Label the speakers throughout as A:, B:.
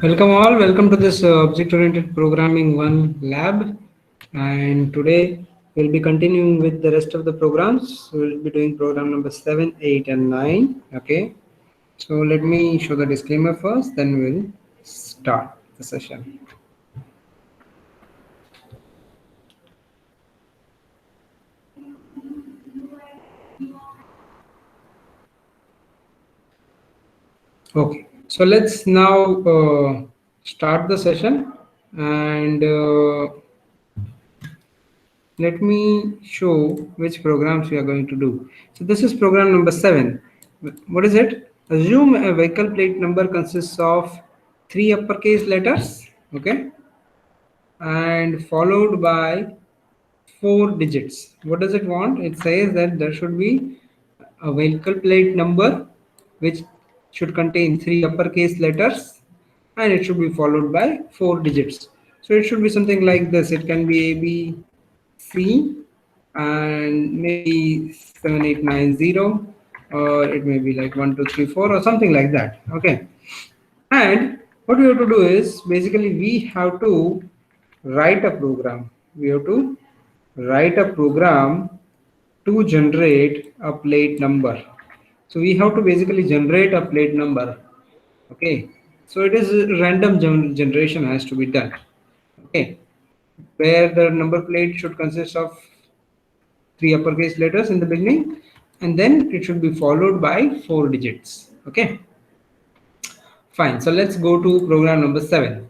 A: Welcome all, welcome to this Object-Oriented Programming 1 lab, and today we'll be continuing with the rest of the programs. We'll be doing program number 7, 8 and 9. Okay, so let me show the disclaimer first, then we'll start the session. Okay, so let's now start the session, and let me show which programs we are going to do. So this is program number 7. What is it? Assume a vehicle plate number consists of 3 uppercase letters, okay, and followed by 4 digits. What does it want? It says that there should be a vehicle plate number which should contain 3 uppercase letters, and it should be followed by 4 digits. So it should be something like this. It can be A, B, C, and maybe 7890, or it may be like 1234 or something like that. Okay, and what we have to do is basically we have to write a program. We have to write a program to generate a plate number. So we have to basically generate a plate number. Okay, so it is random generation has to be done. Okay, where the number plate should consist of 3 uppercase letters in the beginning, and then it should be followed by 4 digits. Okay, fine. So let's go to program number 7.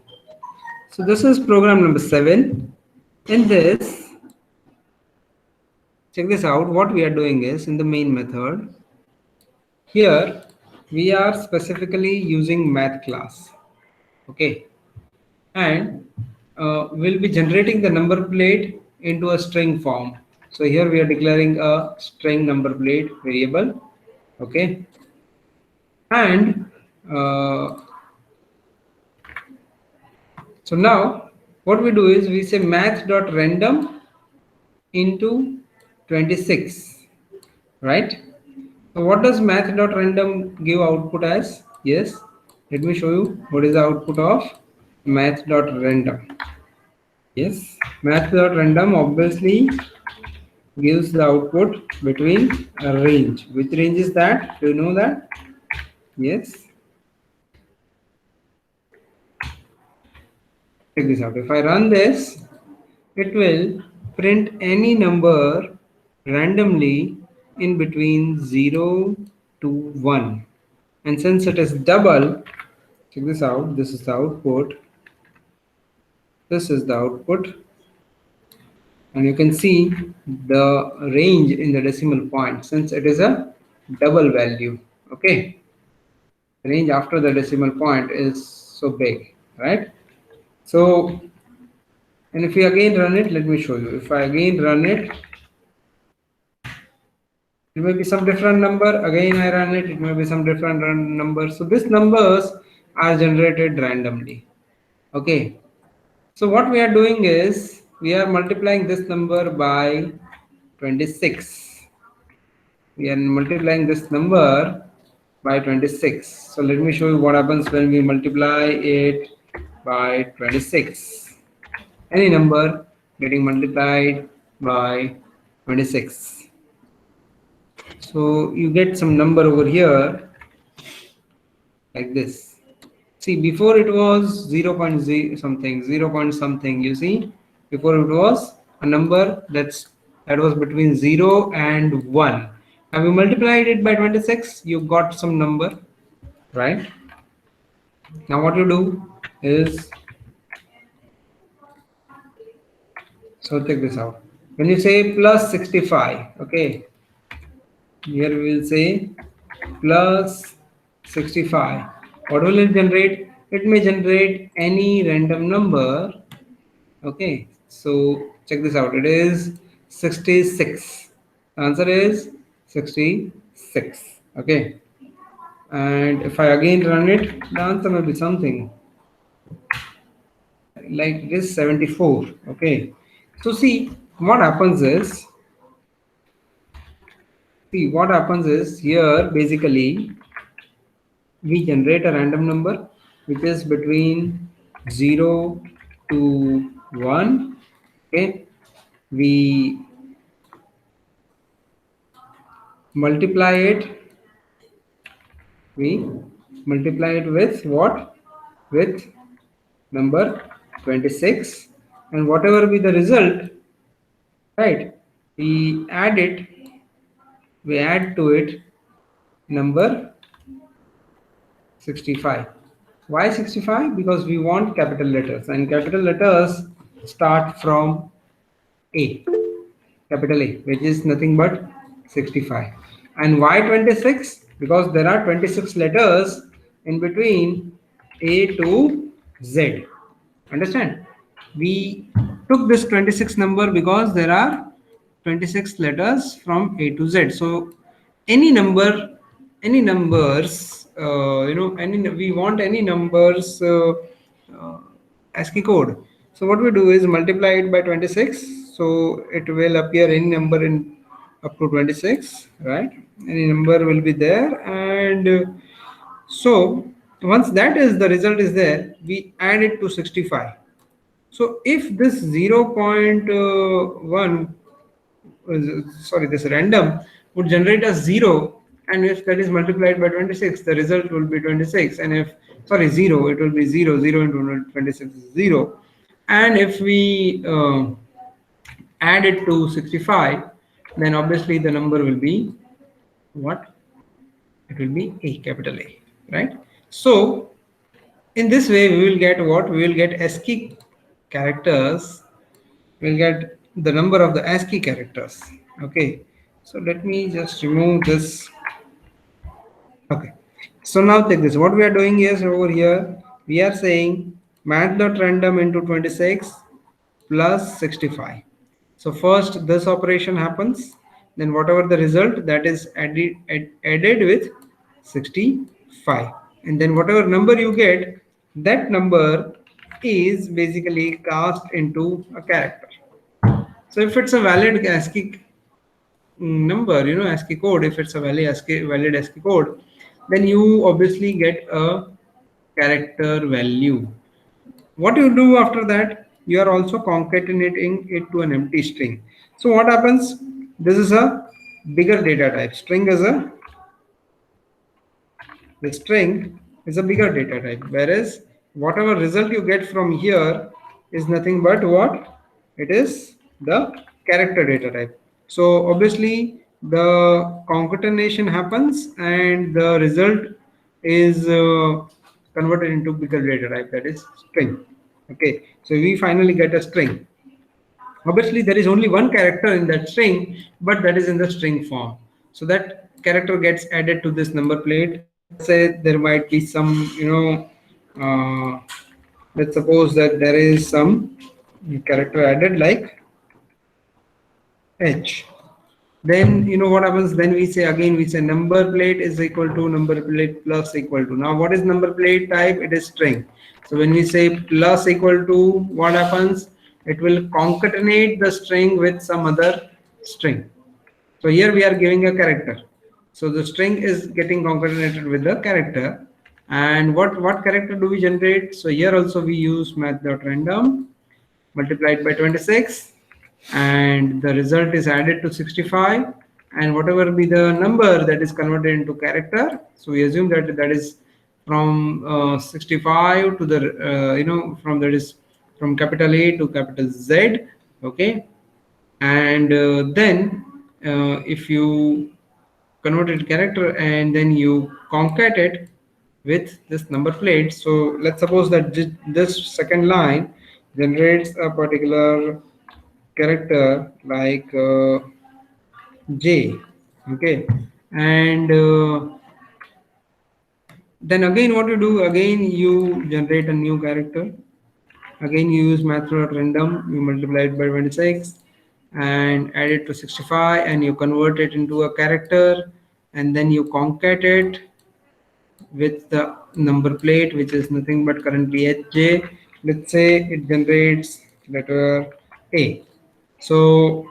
A: So this is program number 7. In this, check this out. What we are doing is in the main method, here we are specifically using math class. Okay, and we'll be generating the number plate into a string form. So here we are declaring a string number plate variable. Okay, and so now what we do is we say math.random into 26, right? So what does math.random give output as? Yes, let me show you what is the output of math.random. Yes, math.random obviously gives the output between a range. Which range is that? Do you know that? Yes. Check this out. If I run this, it will print any number randomly in between 0 to 1. And since it is double, check this out. This is the output. This is the output. And you can see the range in the decimal point since it is a double value. Okay, the range after the decimal point is so big, right? So, and if we again run it, let me show you. If I again run it, it may be some different number. Again I run it, it may be some different number. So these numbers are generated randomly. Okay, so what we are doing is we are multiplying this number by 26. We are multiplying this number by 26. So let me show you what happens when we multiply it by 26. Any number getting multiplied by 26. So you get some number over here like this. See, before it was 0.0 something, 0 point something. You see, before it was a number that was between 0 and 1. Have you multiplied it by 26? You got some number, right? Now what you do is, so check this out. When you say plus 65, okay, here we will say plus 65. What will it generate? It may generate any random number. Okay, so check this out. It is 66. The answer is 66. Okay, and if I again run it, the answer will be something like this 74. Okay, so see what happens is, here basically we generate a random number, which is between 0 to 1. Okay, we multiply it we multiply it with what? With number 26, and whatever be the result, right, we add it, we add to it number 65. Why 65? Because we want capital letters, and capital letters start from A, capital A, which is nothing but 65. And why 26? Because there are 26 letters in between A to Z. Understand? We took this 26 number because there are 26 letters from A to Z. So any number, any numbers, we want any numbers uh, ASCII code. So what we do is multiply it by 26. So it will appear any number in up to 26, right? Any number will be there, and so once that is the result is there, we add it to 65. So if this 0.1, sorry, this random would generate a 0, and if that is multiplied by 26, the result will be 26. And if, sorry, 0, it will be 0. 0 into 26 is 0. And if we add it to 65, then obviously the number will be what? It will be A, capital A, right? So in this way, we will get what? We will get ASCII characters. We'll get the number of the ASCII characters. Okay. So let me just remove this. Okay. So now take this. What we are doing is over here, we are saying math.random into 26 plus 65. So first this operation happens, then whatever the result, that is added with 65, and then whatever number you get, that number is basically cast into a character. So if it's a valid ASCII number, ASCII code, if it's a valid ASCII code, then you obviously get a character value. What you do after that, you are also concatenating it to an empty string. So what happens? This is a bigger data type. The string is a bigger data type, whereas whatever result you get from here is nothing but what? It is the character data type. So obviously the concatenation happens and the result is converted into bigger data type, that is string. Okay, so we finally get a string. Obviously there is only one character in that string, but that is in the string form. So that character gets added to this number plate. Let's say there might be some, let's suppose that there is some character added like H. Then what happens? Then we say again, we say number plate is equal to number plate plus equal to. Now what is number plate type? It is string. So when we say plus equal to, what happens? It will concatenate the string with some other string. So here we are giving a character. So the string is getting concatenated with the character. And what character do we generate? So here also we use math.random multiplied by 26, and the result is added to 65, and whatever be the number that is converted into character, so we assume that that is from 65 to the from, that is from capital A to capital Z. Okay, and then if you convert it character and then you concat it with this number plate. So let's suppose that this second line generates a particular character like J. Okay, and then again what you do, again you generate a new character. Again you use math.random, you multiply it by 26 and add it to 65, and you convert it into a character, and then you concat it with the number plate, which is nothing but currently HJ. Let's say it generates letter A. So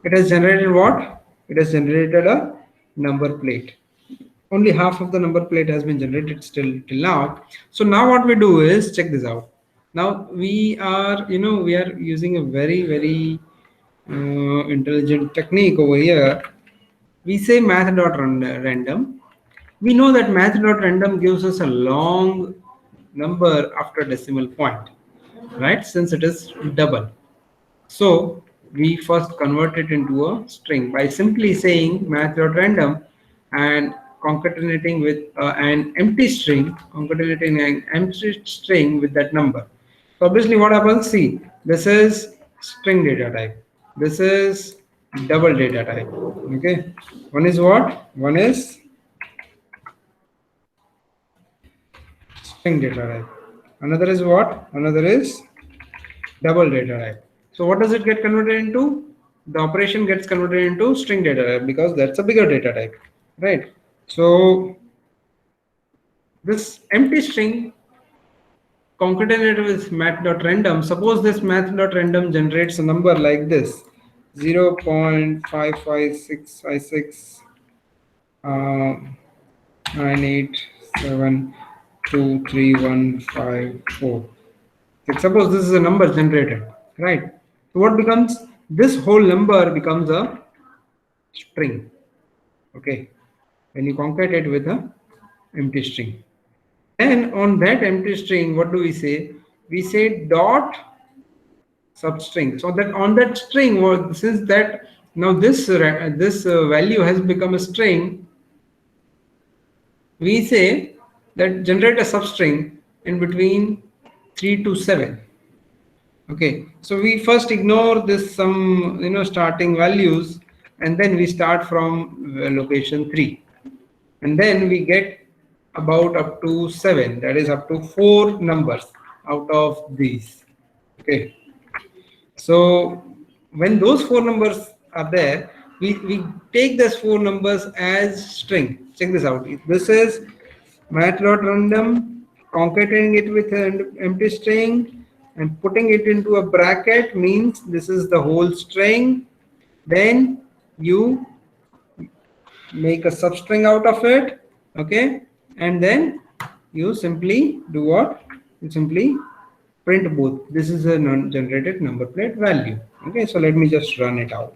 A: it has generated what? It has generated a number plate. only half of the number plate has been generated still till now. So now what we do is check this out. Now we are, we are using a very intelligent technique over here. We say math.random. We know that math.random gives us a long number after decimal point, right? Since it is double. So we first convert it into a string by simply saying math.random and concatenating with an empty string with that number. So obviously what happens, see, this is string data type. This is double data type. Okay. One is what? One is string data type. Another is what? Another is double data type. So what does it get converted into? The operation gets converted into string data type because that's a bigger data type, right? So this empty string concatenated with math.random. Suppose this math.random generates a number like this, 0.55656 9872315 Suppose this is a number generated, right? So what becomes, this whole number becomes a string. Okay, when you concatenate with a empty string, then on that empty string, what do we say? We say dot substring. So that on that string, since that now this value has become a string, we say that generate a substring in between 3 to 7. Okay, so we first ignore this some starting values, and then we start from location 3, and then we get about up to 7, that is up to 4 numbers out of these. Okay, so when those 4 numbers are there, we take those 4 numbers as string. Check this out. This is math.random, concatenating it with an empty string and putting it into a bracket means this is the whole string. Then you make a substring out of it, okay, and then you simply do what? You simply print both. This is a non-generated number plate value. Okay, so let me just run it out.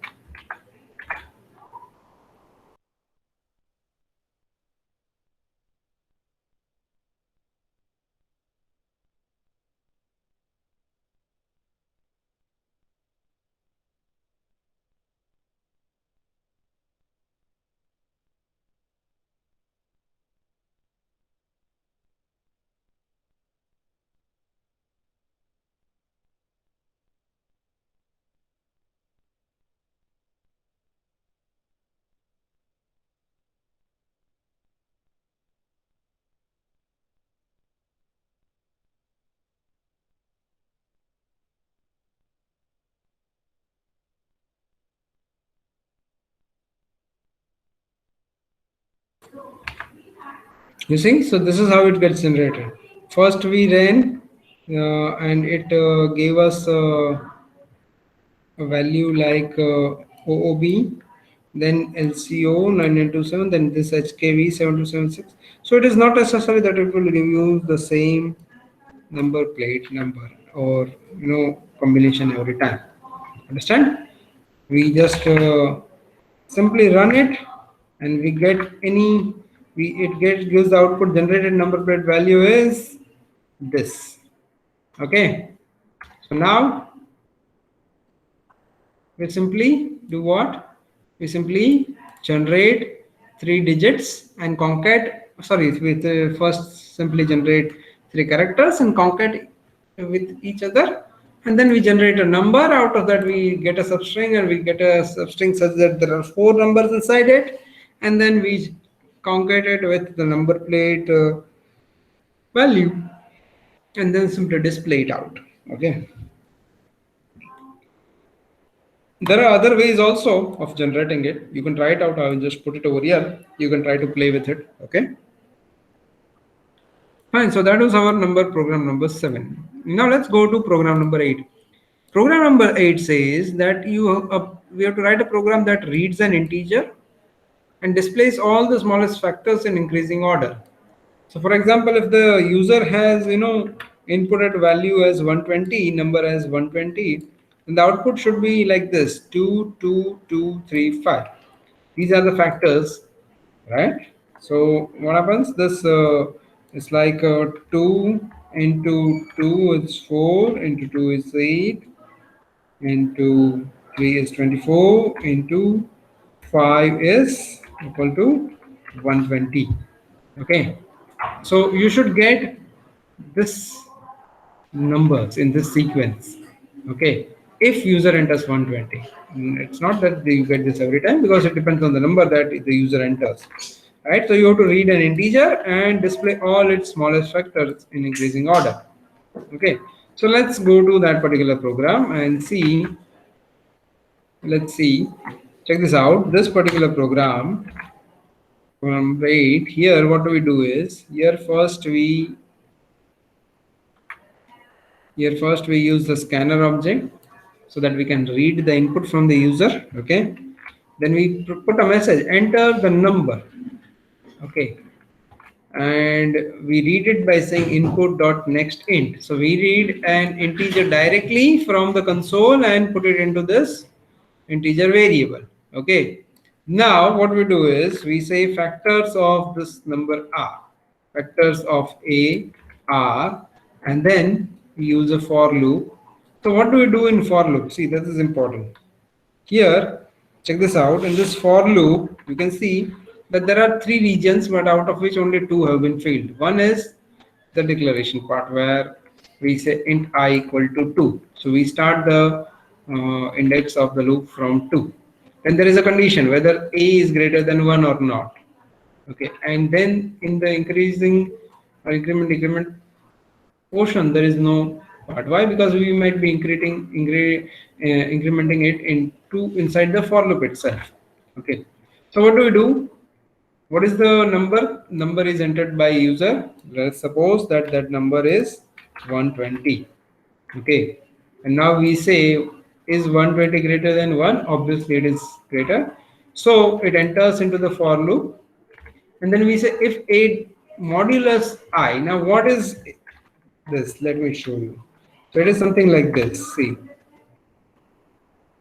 A: You see, so this is how it gets generated. First we ran and it gave us a value like OOB, then LCO 9927, then this HKV 7276. So it is not necessary that it will give you the same number plate number or combination every time. Understand? We just simply run it and we get any gives the output generated number plate value is this. Okay, so now we simply do what? We simply generate 3 digits and first simply generate 3 characters and concat with each other, and then we generate a number. Out of that we get a substring, and we get a substring such that there are 4 numbers inside it, and then we concat it with the number plate value, and then simply display it out. Okay, there are other ways also of generating it. You can try it out. I will just put it over here. You can try to play with it. Okay, fine. So that was our program number 7. Now let's go to program number 8. Program number 8 says that we have to write a program that reads an integer and displays all the smallest factors in increasing order. So for example, if the user has, inputted value as 120, number as 120, then the output should be like this: 2, 2, 2, 3, 5. These are the factors, right? So what happens? This is like 2 into 2 is 4, into 2 is 8, into 3 is 24, into 5 is equal to 120. Okay, so you should get this numbers in this sequence. Okay, if user enters 120. It's not that you get this every time, because it depends on the number that the user enters, right? So you have to read an integer and display all its smallest factors in increasing order. Okay, so let's go to that particular program and see. Let's see, check this out. This particular program, right here, what do we do is, here first we use the scanner object so that we can read the input from the user. Okay, then we put a message, enter the number. Okay, and we read it by saying input dot next int. So we read an integer directly from the console and put it into this integer variable. Okay, now what we do is we say factors of this number are, factors of a are, and then we use a for loop. So what do we do in for loop? See, this is important. Here, check this out. In this for loop, you can see that there are three regions, but out of which only two have been filled. One is the declaration part, where we say int I equal to 2. So we start the index of the loop from 2. Then there is a condition whether a is greater than 1 or not. Okay, and then in the increasing or increment portion, there is no part. Why? Because we might be incrementing it inside the for loop itself. Okay, so what do we do? What is the number? Number is entered by user. Let's suppose that that number is 120. Okay, and now we say, is 120 greater than 1? Obviously it is greater. So it enters into the for loop, and then we say if a modulus I. Now what is this? Let me show you. So it is something like this. See,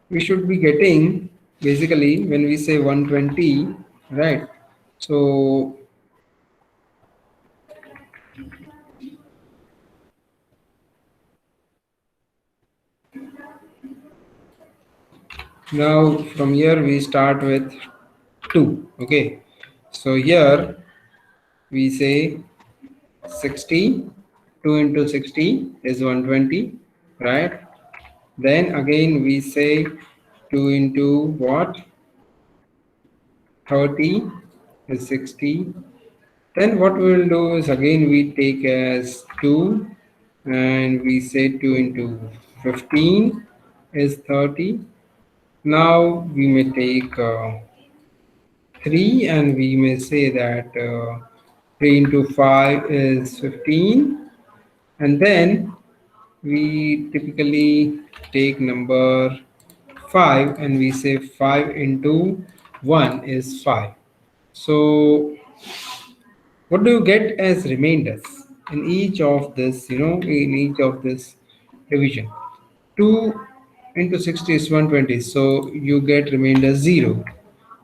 A: we should be getting, basically, when we say 120, right? So now from here we start with 2. Okay, so here we say 60, 2 into 60 is 120, right? Then again we say 2 into what? 30 is 60. Then what we will do is, again we take as 2, and we say 2 into 15 is 30. Now we may take 3, and we may say that 3 into 5 is 15, and then we typically take number 5 and we say 5 into 1 is 5. So what do you get as remainders in each of this, in each of this division? 2 into 60 is 120, so you get remainder 0.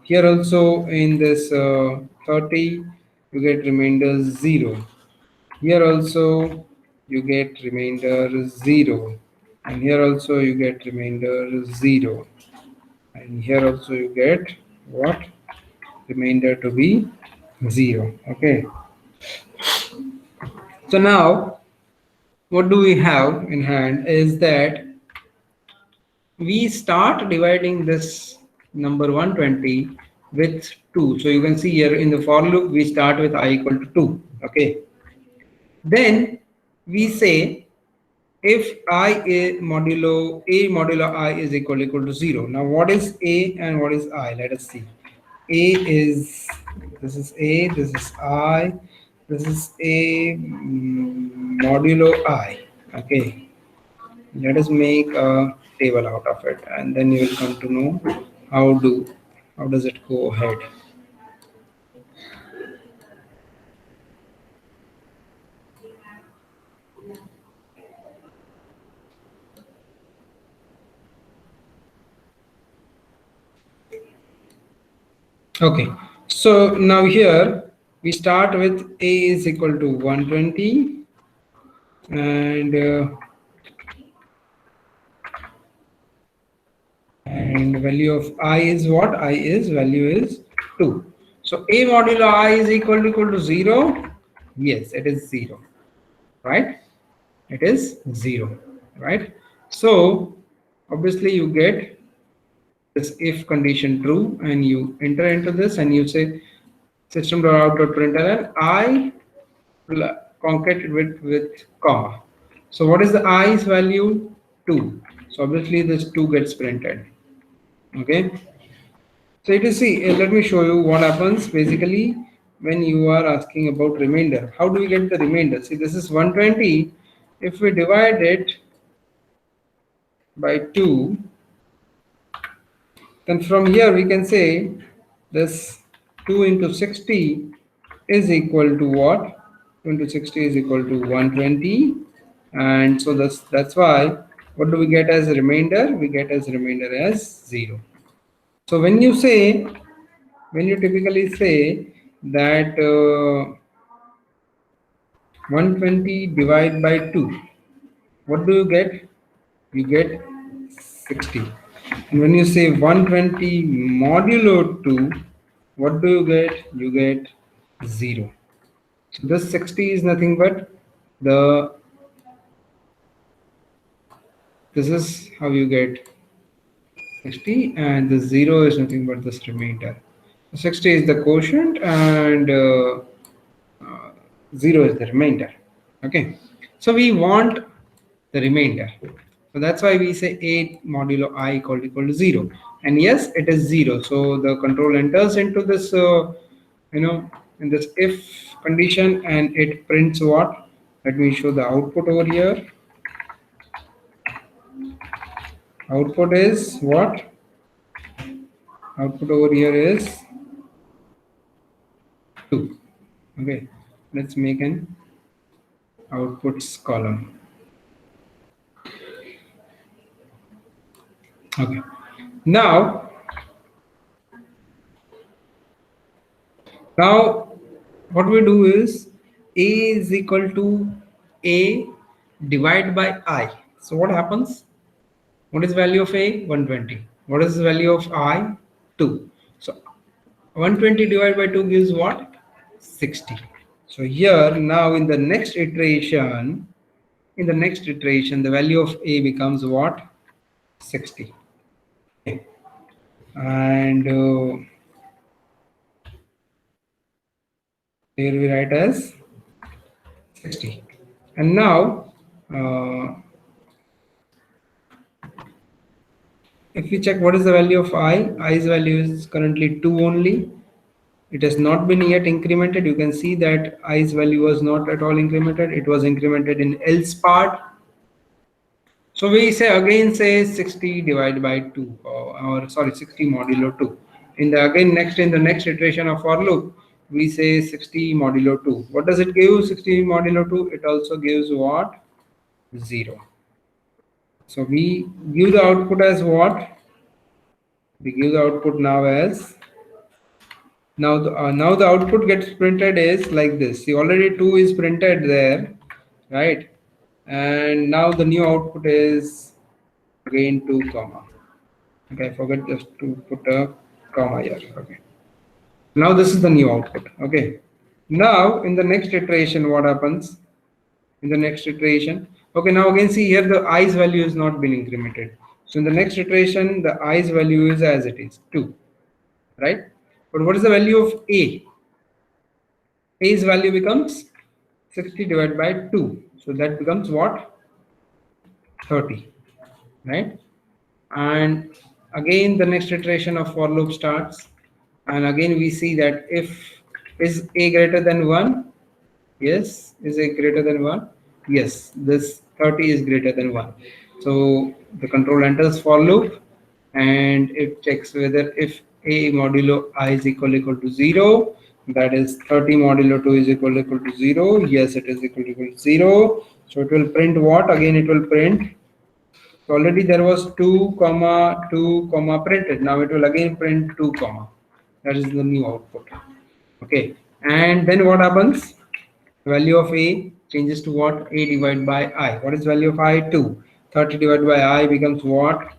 A: Here also in this 30, you get remainder 0. Here also you get remainder 0. And here also you get remainder 0. And here also you get what? Remainder to be 0. Okay. So now what do we have in hand is that we start dividing this number 120 with 2. So you can see here in the for loop we start with I equal to 2. Okay, then we say if modulo I is equal to 0. Now what is a and what is I? Let us see. A is, this is a, this is I, this is a modulo I. Okay, let us make a table out of it, and then you will come to know how does it go ahead. Okay, so now here we start with a is equal to 120 and value of I is what? I is value is 2. So a modulo I is equal to 0. Yes, it is 0, right? It is 0, right? So obviously you get this if condition true and you enter into this and you say system.out.println I concatenated with comma. So what is the i's value? 2. So obviously this 2 gets printed. Okay. So you see, let me show you what happens basically when you are asking about remainder. How do we get the remainder? See, this is 120. If we divide it by 2, then from here we can say this 2 into 60 is equal to what? 2 into 60 is equal to 120. And so that's why what do we get as a remainder? We get as a remainder as 0. So when you typically say that 120 divided by 2, what do you get? You get 60. And when you say 120 modulo 2, what do you get? You get 0. So this 60 is nothing but this is how you get 60, and the 0 is nothing but this remainder. 60 is the quotient and 0 is the remainder. Okay, so we want the remainder. So that's why we say a modulo I equal to 0. And yes, it is 0. So the control enters into this, in this if condition, and it prints what? Let me show the output over here. Output is what? Output over here is 2. Okay, let's make an outputs column. Okay, now what we do is a is equal to a divided by I. So what happens? What is value of a? 120. What is the value of I? 2. So 120 divided by 2 gives what? 60. So here now in the next iteration, the value of a becomes what? 60. Okay. And here we write as 60. And now if we check what is the value of i's value is currently 2 only. It has not been yet incremented. You can see that i's value was not at all incremented. It was incremented in else part. So we say 60 divided by 2, or sorry, 60 modulo 2. In the next iteration of for loop, we say 60 modulo 2. What does it give? 60 modulo 2. It also gives what? 0. So we give the output as what? We give the output now as now the output gets printed is like this. See, already 2 is printed there, right? And now the new output is again 2 comma. Okay, I forgot just to put a comma here. Okay, now this is the new output. Okay, now in the next iteration, what happens? In the next iteration, okay, now again see here the i's value has not been incremented. So in the next iteration, the i's value is as it is 2, right? But what is the value of a? A's value becomes 60 divided by 2. So that becomes what? 30, right? And again the next iteration of for loop starts, and again we see that if is a greater than 1, yes, is a greater than 1, yes, this 30 is greater than 1. So the control enters for loop and it checks whether if a modulo I is equal to 0, that is 30 modulo 2 is equal to 0. Yes, it is equal to 0. So it will print what? Again it will print. So already there was 2 comma 2 comma printed. Now it will again print 2 comma. That is the new output. Okay, and then what happens? Value of a changes to what? A divided by I. What is value of I? 2. 30 divided by I becomes what?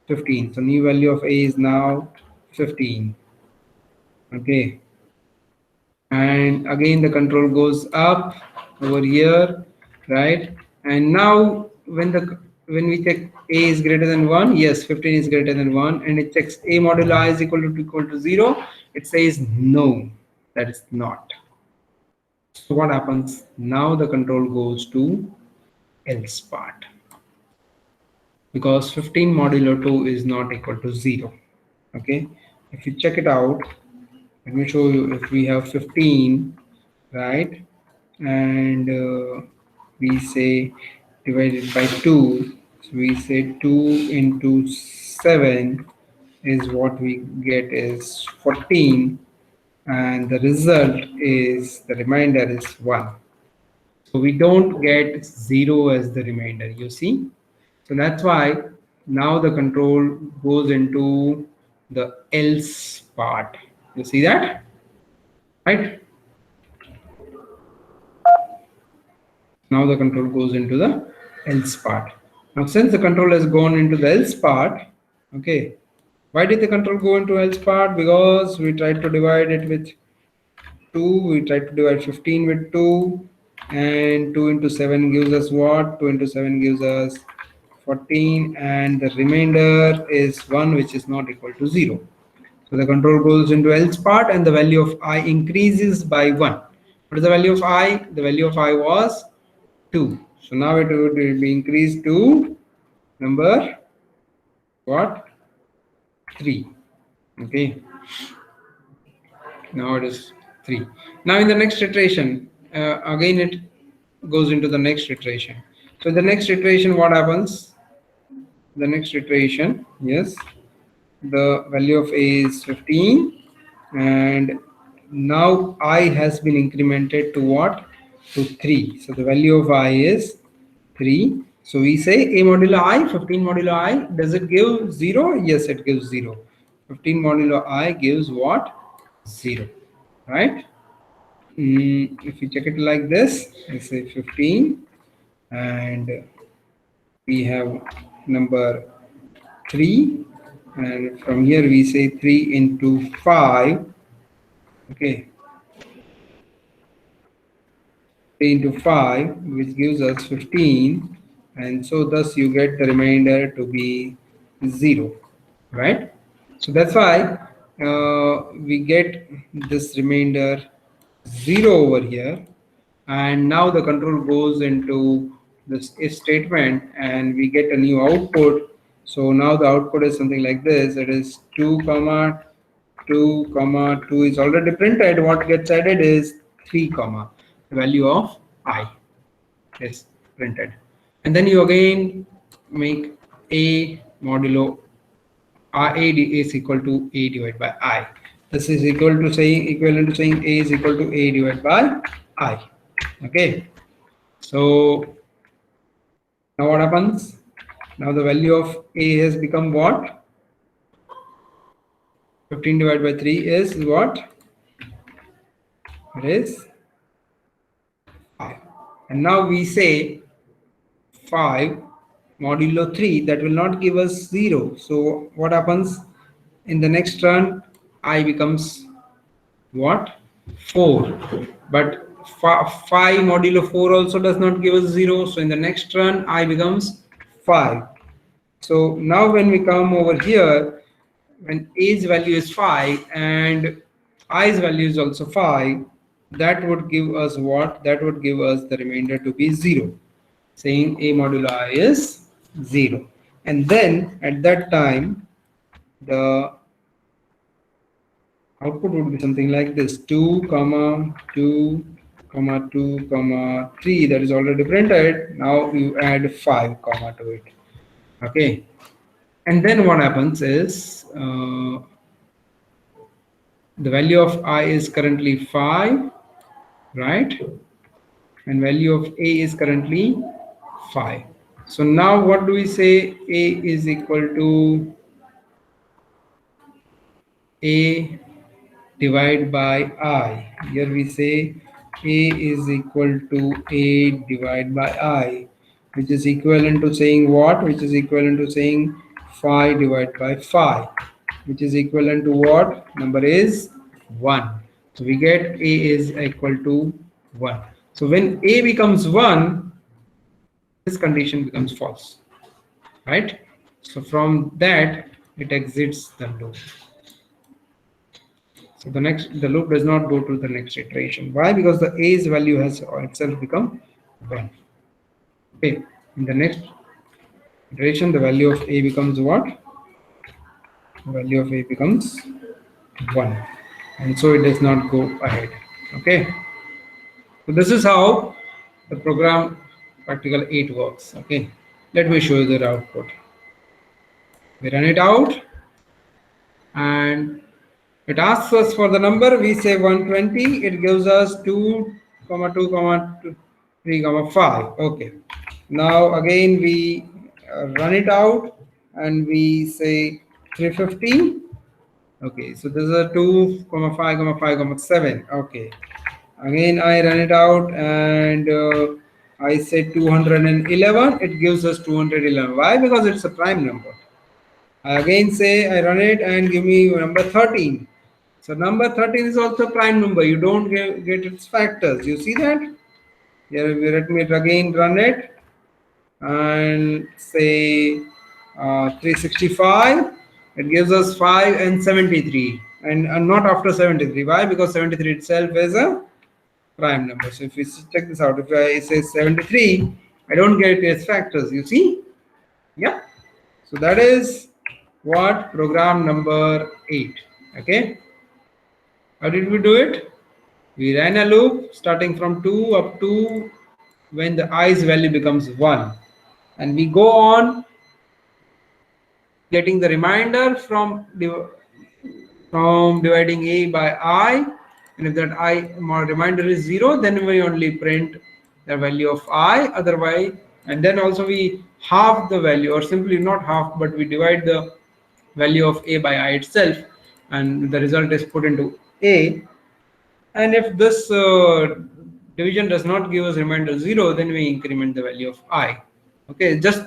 A: 15. So new value of a is now 15. Okay, and again the control goes up over here, right? And now when we check a is greater than 1, yes, 15 is greater than 1, and it checks a modulo I is equal to 0, it says no, that is not. So what happens? Now the control goes to else part, because 15 modulo 2 is not equal to 0. Okay, if you check it out, let me show you. If we have 15, right, and we say divided by 2, so we say 2 into 7 is what we get is 14, and the result is the remainder is 1. So we don't get 0 as the remainder, you see. So that's why now the control goes into the else part. You see that, right? Now the control goes into the else part. Now since the control has gone into the else part, okay, why did the control go into else part? Because we tried to divide it with 2, we tried to divide 15 with 2, and 2 into 7 gives us what? 2 into 7 gives us 14, and the remainder is 1, which is not equal to 0. So the control goes into else part, and the value of I increases by 1. What is the value of I? The value of I was 2. So now it would be increased to number what? 3. Okay. Now it is 3. Now in the next iteration, again it goes into the next iteration. So the next iteration, what happens? The next iteration, yes, the value of a is 15, and now I has been incremented to what? To 3. So the value of I is 3. So we say a modulo I, 15 modulo I, does it give 0? Yes, it gives 0. 15 modulo I gives what? 0, right? If you check it like this, I say 15, and we have number 3, and from here we say 3 into 5. Okay, 3 into 5, which gives us 15, and so thus you get the remainder to be 0, right? So that's why we get this remainder 0 over here, and now the control goes into this if statement, and we get a new output. So now the output is something like this. It is 2 comma 2 comma 2 is already printed. What gets added is 3 comma the value of I is printed, and then you again make a modulo a is equal to a divided by I. This is equal to saying equivalent to saying a is equal to a divided by I. Okay, so now what happens? Now the value of a has become what? 15 divided by 3 is what? It is 5. And now we say 5 modulo 3, that will not give us 0. So what happens? In the next run, I becomes what? 4. But 5 modulo 4 also does not give us 0. So in the next run, I becomes 5. So now when we come over here, when a's value is 5 and i's value is also 5, that would give us what? That would give us the remainder to be 0, saying a modulo I is 0. And then at that time, the output would be something like this: 2 comma 2 comma 2 comma 3, that is already printed. Now you add 5 comma to it. Okay, and then what happens is the value of I is currently 5, right? And value of a is currently 5. So now what do we say? A is equal to a divide by I. Here we say A is equal to A divide by I, which is equivalent to saying what? Which is equivalent to saying 5 divided by 5, which is equivalent to what? Number is 1. So we get A is equal to 1. So when A becomes 1, this condition becomes false, right? So from that, it exits the loop. So the loop does not go to the next iteration. Why? Because the A's value has itself become 1. Okay. In the next iteration, the value of A becomes what? The value of A becomes 1. And so it does not go ahead. Okay. So this is how the program practical 8 works. Okay. Let me show you the output. We run it out and it asks us for the number. We say 120. It gives us 2, 2, 3, 5. Okay. Now again we run it out and we say 350. Okay. So this is a 2, 5, 5, 7. Okay. Again I run it out and I say 211. It gives us 211. Why? Because it's a prime number. I again say I run it and give me number 13. So number 13 is also prime number. You don't get its factors. You see that? Here we let me again run it and say 365. It gives us 5 and 73 and not after 73. Why? Because 73 itself is a prime number. So if we check this out, if I say 73, I don't get its factors. You see? Yeah. So that is what program number 8. Okay. How did we do it? We ran a loop starting from 2 up to when the i's value becomes 1. And we go on getting the remainder from dividing a by I. And if that remainder is 0, then we only print the value of I. Otherwise, and then also we half the value, or simply not half, but we divide the value of a by I itself, and the result is put into A. And if this division does not give us remainder 0, then we increment the value of I. Okay, this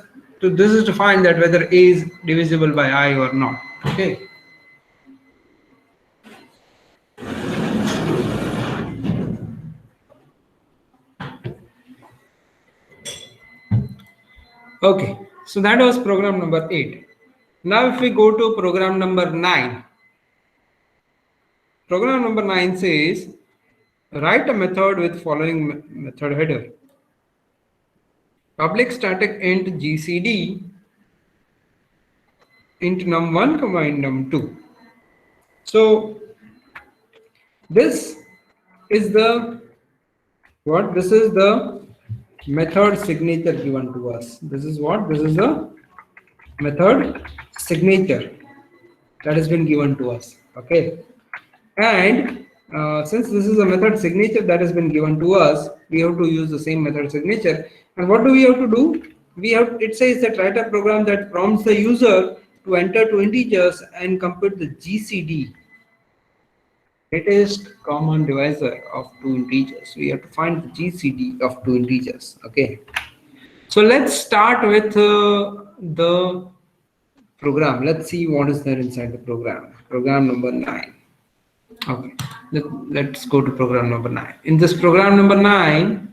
A: is to find that whether A is divisible by I or not. Okay. Okay, so that was program number 8. Now if we go to program number 9. Program number 9 says, write a method with following method header. Public static int gcd int num1 comma int num2. So this is the what? This is the method signature given to us. This is what? This is the method signature that has been given to us. Okay. And since this is a method signature that has been given to us, we have to use the same method signature. And what do we have to do? It says that write a program that prompts the user to enter 2 integers and compute the GCD, greatest common divisor of 2 integers. We have to find the GCD of 2 integers. Okay. So let's start with the program. Let's see what is there inside the program. Program number 9. Okay, let's go to program number 9. In this program number 9,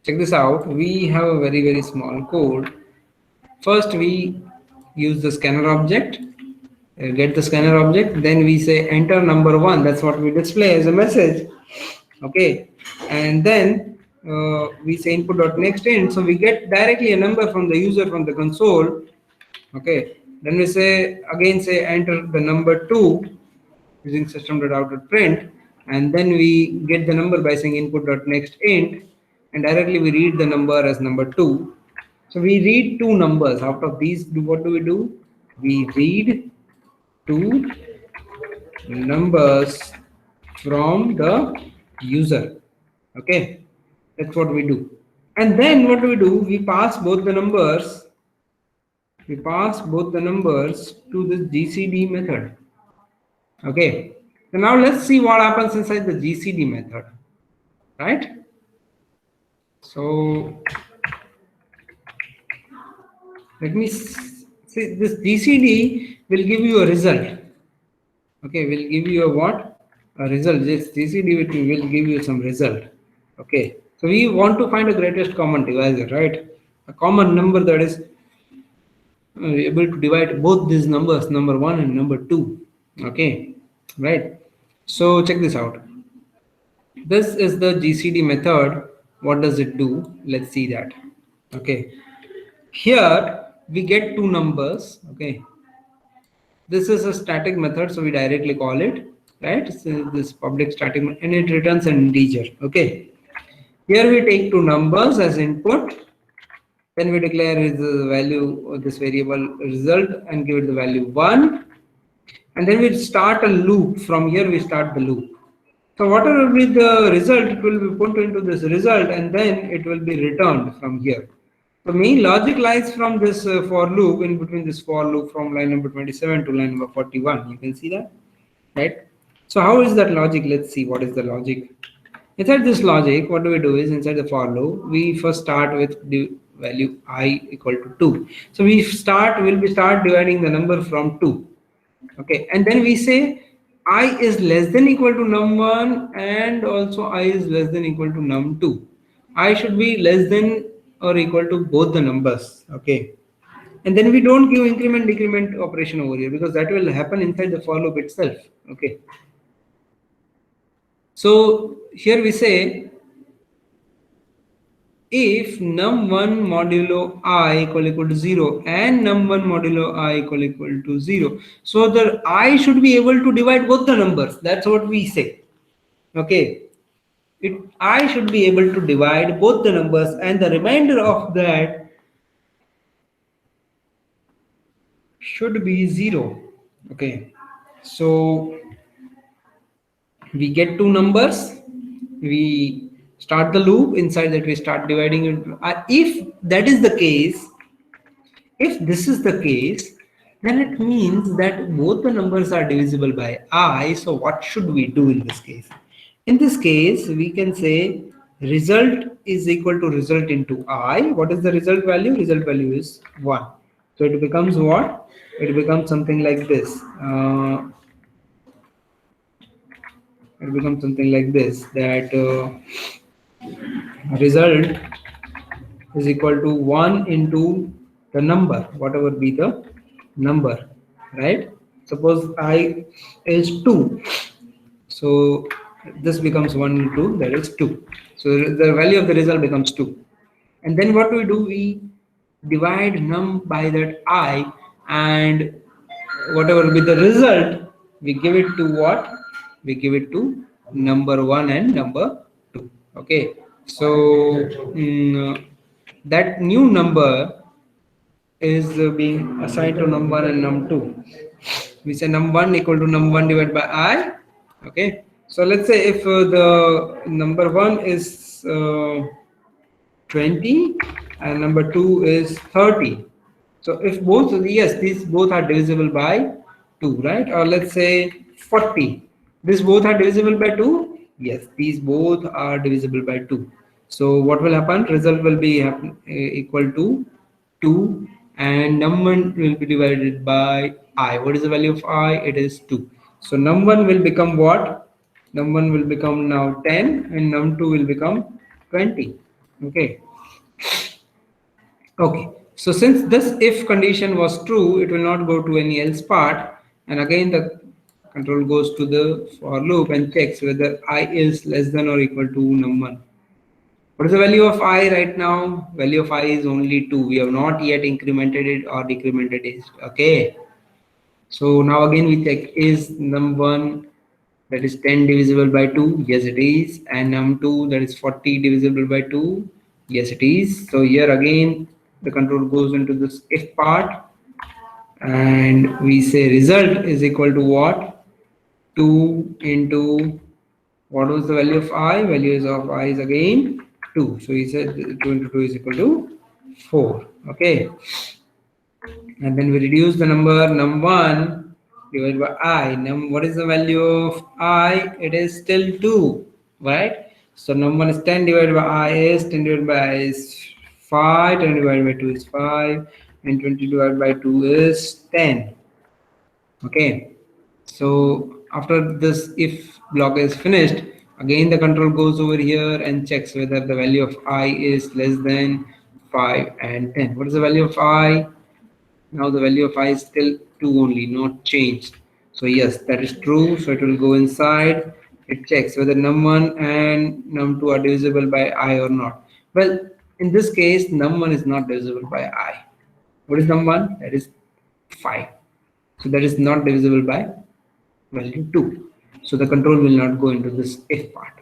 A: check this out. We have a very small code. First, we use the scanner object, get the scanner object. Then we say enter number 1. That's what we display as a message. Okay, and then we say input.nextInt. So we get directly a number from the user from the console. Okay, then we say enter the number 2. Using system.out.print, and then we get the number by saying input.nextInt, and directly we read the number as number 2. So we read 2 numbers. Out of these, what do? We read 2 numbers from the user. Okay, that's what we do. And then what do? We pass both the numbers. We pass both the numbers to this GCD method. Okay, So now let's see what happens inside the GCD method, right? So let me see, this GCD will give you a result. Okay, will give you a what? A result. This GCD will give you some result. Okay, so we want to find the greatest common divisor, right? A common number that is able to divide both these numbers, number 1 and number 2. Okay, right? So check this out. This is the GCD method. What does it do? Let's see that. Okay, here we get two numbers. Okay, this is a static method, so we directly call it, right? So this public static and it returns an integer. Okay, here we take two numbers as input, then we declare the value of this variable result and give it the value 1, and then we start a loop. From here we start the loop. So whatever will be the result, it will be put into this result and then it will be returned from here. The main logic lies from this for loop, in between this for loop from line number 27 to line number 41. You can see that, right? So how is that logic? Let's see what is the logic. Inside this logic, what do we do is inside the for loop, we first start with the value I equal to 2. So we'll start dividing the number from 2. Okay, and then we say I is less than equal to num1 and also I is less than equal to num2. I should be less than or equal to both the numbers. Okay, and then we don't give increment decrement operation over here because that will happen inside the for loop itself. Okay, so here we say if num1 modulo I equal to 0 and num1 modulo I equal to 0, so the I should be able to divide both the numbers. That's what we say. Okay, I should be able to divide both the numbers, and the remainder of that should be 0. Okay, so we get two numbers, we start the loop, inside that we start dividing it. If that is the case, if this is the case, then it means that both the numbers are divisible by I. So what should we do in this case? In this case, we can say result is equal to result into I. What is the result value? Result value is 1. So it becomes what? It becomes something like this. It becomes something like this, that result is equal to 1 into the number, whatever be the number, right? Suppose I is 2, so this becomes 1 into 2, that is 2. So the value of the result becomes 2. And then what we do, we divide num by that I, and whatever will be the result, we give it to what? We give it to number 1 and number 2. Okay, so that new number is being assigned to num1 and num2. We say num1 equal to num1 divided by I. Okay, so let's say if the number 1 is 20 and number 2 is 30. So if both, yes, these both are divisible by 2, right? Or let's say 40. These both are divisible by 2. Yes, these both are divisible by 2. So what will happen? Result will be equal to 2 and num1 will be divided by I. What is the value of I? It is 2. So num1 will become what? Num1 will become now 10 and num2 will become 20. Okay. Okay, so since this if condition was true, it will not go to any else part, and again the control goes to the for loop and checks whether I is less than or equal to num1. What is the value of I right now? Value of I is only 2. We have not yet incremented it or decremented it. Okay, so now again we check, is num1, that is 10, divisible by 2? Yes, it is. And num2, that is 40, divisible by 2? Yes, it is. So here again the control goes into this if part, and we say result is equal to what? 2 into what was the value of I? Values of I is again 2. So he said 2 into 2 is equal to 4. Okay, and then we reduce the number num1 divided by I. What is the value of I? It is still 2, right? So num1 is 10 divided by I is 10 divided by I is 5, 10 divided by 2 is 5, and 20 divided by 2 is 10. Okay, so after this if block is finished, again the control goes over here and checks whether the value of I is less than 5 and 10. What is the value of I? Now the value of I is still 2 only, not changed. So yes, that is true. So it will go inside. It checks whether num1 and num2 are divisible by I or not. Well, in this case, num1 is not divisible by I. What is num1? That is 5. So that is not divisible by value 2. So the control will not go into this if part.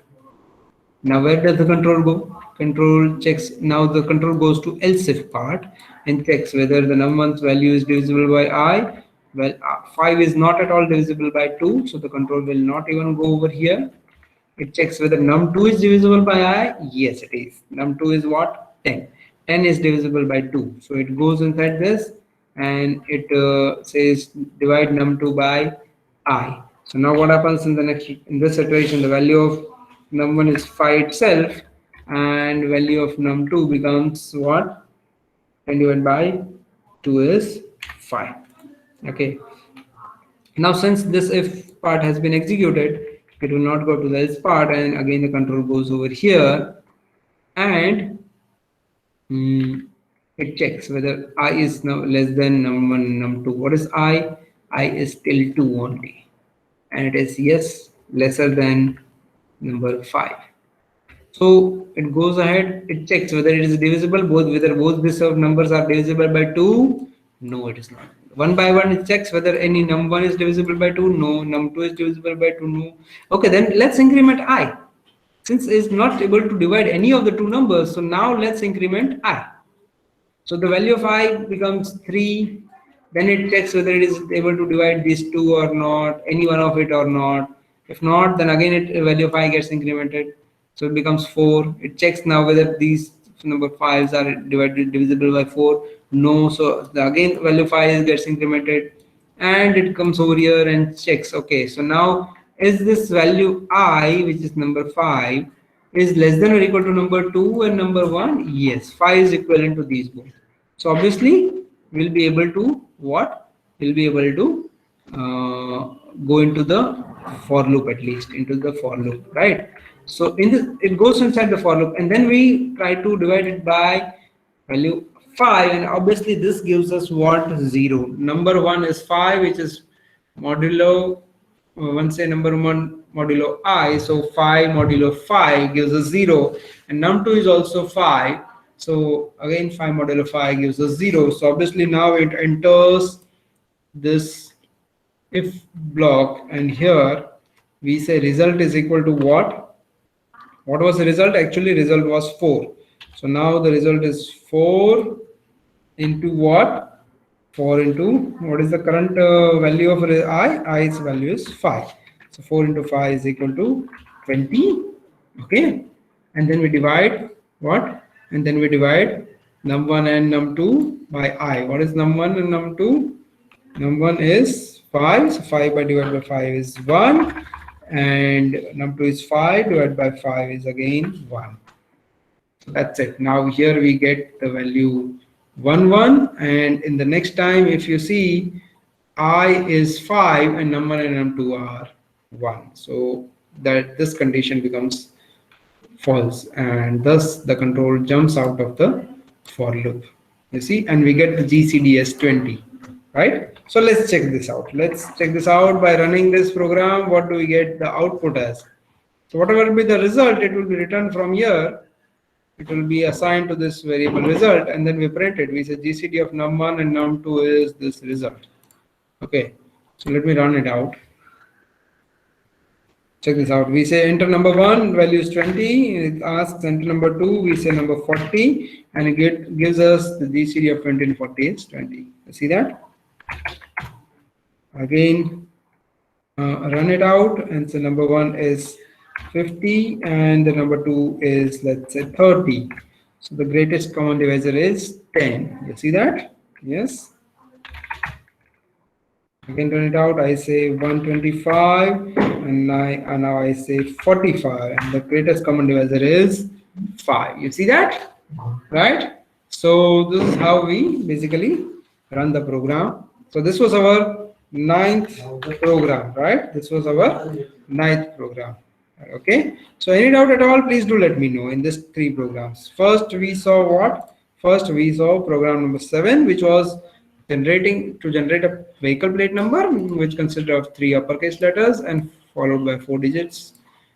A: Now where does the control go? Control checks, now the control goes to else if part and checks whether the num1's value is divisible by I. Well, 5 is not at all divisible by 2, so the control will not even go over here. It checks whether num2 is divisible by I. Yes, it is. Num2 is what? 10. 10 is divisible by 2. So it goes inside this and it says divide num2 by I. So now what happens in the next, in this iteration, the value of num1 is 5 itself and value of num2 becomes what? 10 divided by 2 is 5. Okay. Now since this if part has been executed, it will not go to the else part, and again the control goes over here and it checks whether I is now less than num1 num2. What is I? I is still 2 only, and it is yes lesser than number 5. So it goes ahead, it checks whether it is divisible, whether both these numbers are divisible by 2. No, it is not. One by one it checks whether any num1 is divisible by 2. No, num2 is divisible by 2. No. Okay, then let's increment I. Since it is not able to divide any of the two numbers, so now let's increment I. So the value of I becomes 3. Then it checks whether it is able to divide these two or not, any one of it or not. If not, then again the value of I gets incremented. So it becomes 4. It checks now whether these number 5s are divisible by 4. No. So again value of I gets incremented. And it comes over here and checks. Okay, so now is this value I, which is number 5, is less than or equal to number 2 and number 1? Yes, 5 is equivalent to these both. So obviously we'll be able to what? We'll be able to go into the for loop, at least into the for loop, right? So in this, it goes inside the for loop, and then we try to divide it by value 5, and obviously this gives us what? 0. Number 1 is 5, which is modulo one, say number 1 modulo I, so 5 modulo 5 gives us 0, and num2 is also 5, so again 5 modulo 5 gives us 0. So obviously now it enters this if block, and here we say result is equal to what? What was the result? Actually result was 4. So now the result is 4 into what? 4 into what is the current value of I? I's value is 5. So 4 into 5 is equal to 20. Okay. And then we divide what? And then we divide num1 and num2 by I. What is num1 and num2? Num1 is 5. So 5 by divided by 5 is 1. And num2 is 5 divided by 5 is again 1. So that's it. Now here we get the value 1 1, and in the next time if you see I is 5 and num1 and num2 are 1, so that this condition becomes false, and thus the control jumps out of the for loop, you see, and we get the GCD as 20, right? So let's check this out. Let's check this out by running this program. What do we get the output as? So whatever will be the result, it will be returned from here. It will be assigned to this variable result, and then we print it. We say GCD of num1 and num2 is this result. Okay, so let me run it out. Check this out. We say enter number 1, value is 20. It asks enter number 2, we say number 40, and it gives us the GCD of 20 and 40 is 20. You see that? Again, run it out, and so number 1 is 50 and the number 2 is, let's say, 30. So the greatest common divisor is 10. You see that? Yes. Again, turn it out. I say 125, and now I say 45, and the greatest common divisor is 5. You see that, right? So this is how we basically run the program. So this was our ninth program, right? This was our ninth program. Okay. So any doubt at all, please do let me know in these three programs. First, we saw what? First, we saw program number 7, which was generate a vehicle plate number, which consisted of three uppercase letters and followed by 4 digits.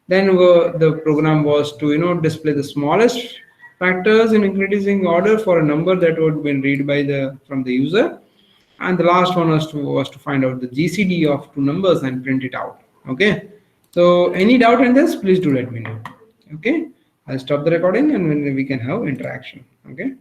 A: Then the program was to display the smallest factors in increasing order for a number that would be read by the from the user, and the last one was to find out the GCD of two numbers and print it out. Okay, so any doubt in this, please do let me know. Okay, I'll stop the recording and when we can have interaction. Okay.